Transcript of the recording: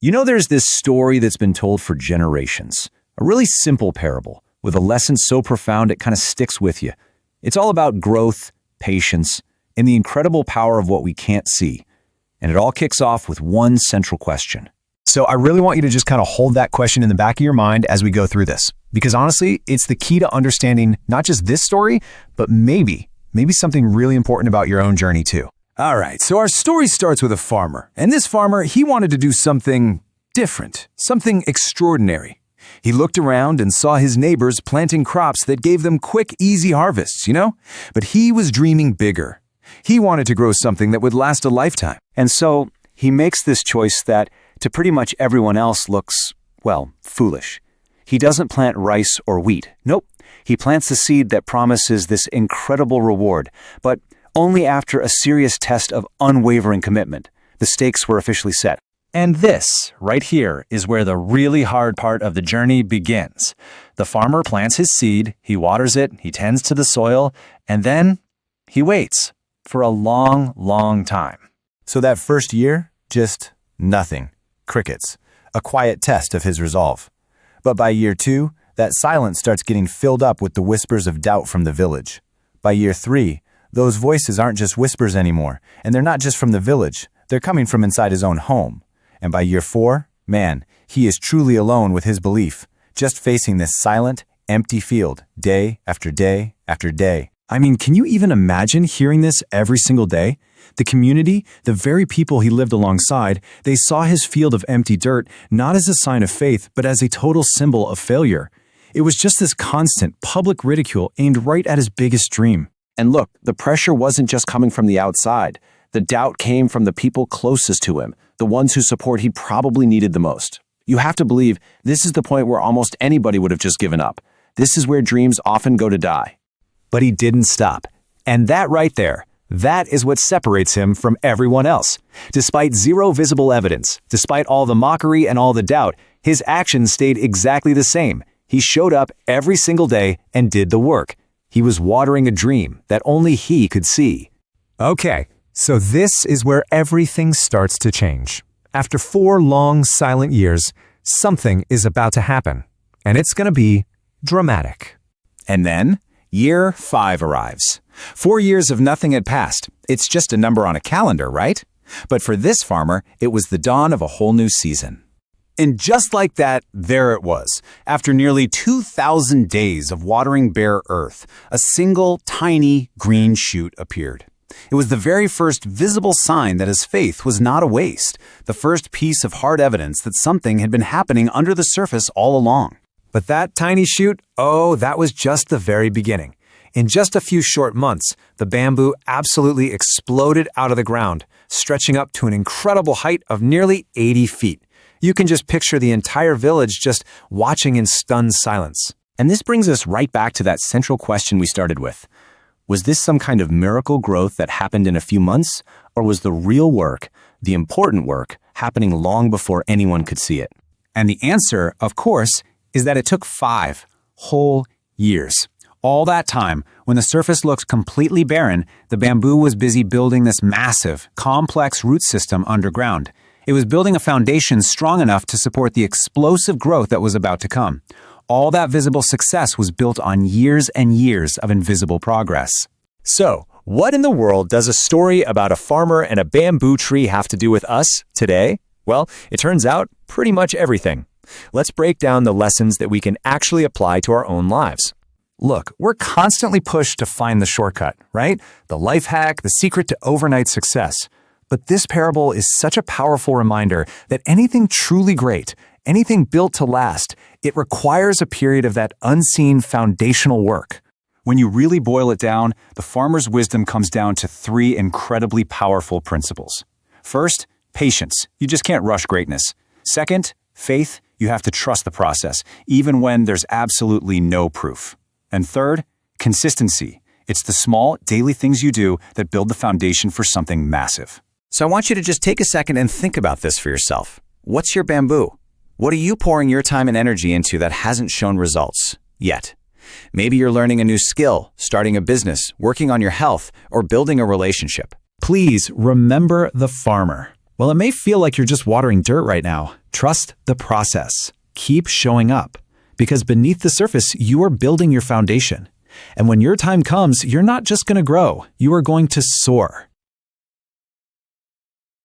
There's this story that's been told for generations. A really simple parable with a lesson so profound it kind of sticks with you. It's all about growth, patience, and the incredible power of what we can't see. And it all kicks off with one central question. So I really want you to just kind of hold that question in the back of your mind as we go through this. Because honestly, it's the key to understanding not just this story, but maybe something really important about your own journey too. All right, so our story starts with a farmer. And this farmer, he wanted to do something different, something extraordinary. He looked around and saw his neighbors planting crops that gave them quick, easy harvests, But he was dreaming bigger. He wanted to grow something that would last a lifetime. And so he makes this choice that to pretty much everyone else looks, foolish. He doesn't plant rice or wheat. Nope. He plants a seed that promises this incredible reward, but only after a serious test of unwavering commitment. The stakes were officially set. And this, right here, is where the really hard part of the journey begins. The farmer plants his seed, he waters it, he tends to the soil, and then he waits for a long, long time. So that first year, just nothing. Crickets. A quiet test of his resolve. But by year 2, that silence starts getting filled up with the whispers of doubt from the village. By year 3, those voices aren't just whispers anymore, and they're not just from the village, they're coming from inside his own home. And by year 4, he is truly alone with his belief, just facing this silent, empty field, day after day after day. I mean, can you even imagine hearing this every single day? The community, the very people he lived alongside, they saw his field of empty dirt not as a sign of faith, but as a total symbol of failure. It was just this constant public ridicule aimed right at his biggest dream. And look, the pressure wasn't just coming from the outside. The doubt came from the people closest to him, the ones whose support he probably needed the most. You have to believe this is the point where almost anybody would have just given up. This is where dreams often go to die. But he didn't stop. And that right there, that is what separates him from everyone else. Despite zero visible evidence, despite all the mockery and all the doubt, his actions stayed exactly the same. He showed up every single day and did the work. He was watering a dream that only he could see. Okay, so this is where everything starts to change. After 4 long, silent years, something is about to happen. And it's going to be dramatic. And then, year 5 arrives. 4 years of nothing had passed. It's just a number on a calendar, right? But for this farmer, it was the dawn of a whole new season. And just like that, there it was. After nearly 2,000 days of watering bare earth, a single, tiny, green shoot appeared. It was the very first visible sign that his faith was not a waste, the first piece of hard evidence that something had been happening under the surface all along. But that tiny shoot, that was just the very beginning. In just a few short months, the bamboo absolutely exploded out of the ground, stretching up to an incredible height of nearly 80 feet. You can just picture the entire village just watching in stunned silence. And this brings us right back to that central question we started with. Was this some kind of miracle growth that happened in a few months, or was the real work, the important work, happening long before anyone could see it? And the answer, of course, is that it took 5 whole years. All that time, when the surface looked completely barren, the bamboo was busy building this massive, complex root system underground. It was building a foundation strong enough to support the explosive growth that was about to come. All that visible success was built on years and years of invisible progress. So, what in the world does a story about a farmer and a bamboo tree have to do with us today? Well, it turns out pretty much everything. Let's break down the lessons that we can actually apply to our own lives. Look, we're constantly pushed to find the shortcut, right? The life hack, the secret to overnight success. But this parable is such a powerful reminder that anything truly great, anything built to last, it requires a period of that unseen foundational work. When you really boil it down, the farmer's wisdom comes down to 3 incredibly powerful principles. First, patience. You just can't rush greatness. Second, faith. You have to trust the process, even when there's absolutely no proof. And third, consistency. It's the small, daily things you do that build the foundation for something massive. So I want you to just take a second and think about this for yourself. What's your bamboo? What are you pouring your time and energy into that hasn't shown results yet? Maybe you're learning a new skill, starting a business, working on your health, or building a relationship. Please remember the farmer. While it may feel like you're just watering dirt right now, Trust the process. Keep showing up. Because beneath the surface, you are building your foundation. And when your time comes, you're not just going to grow, you are going to soar.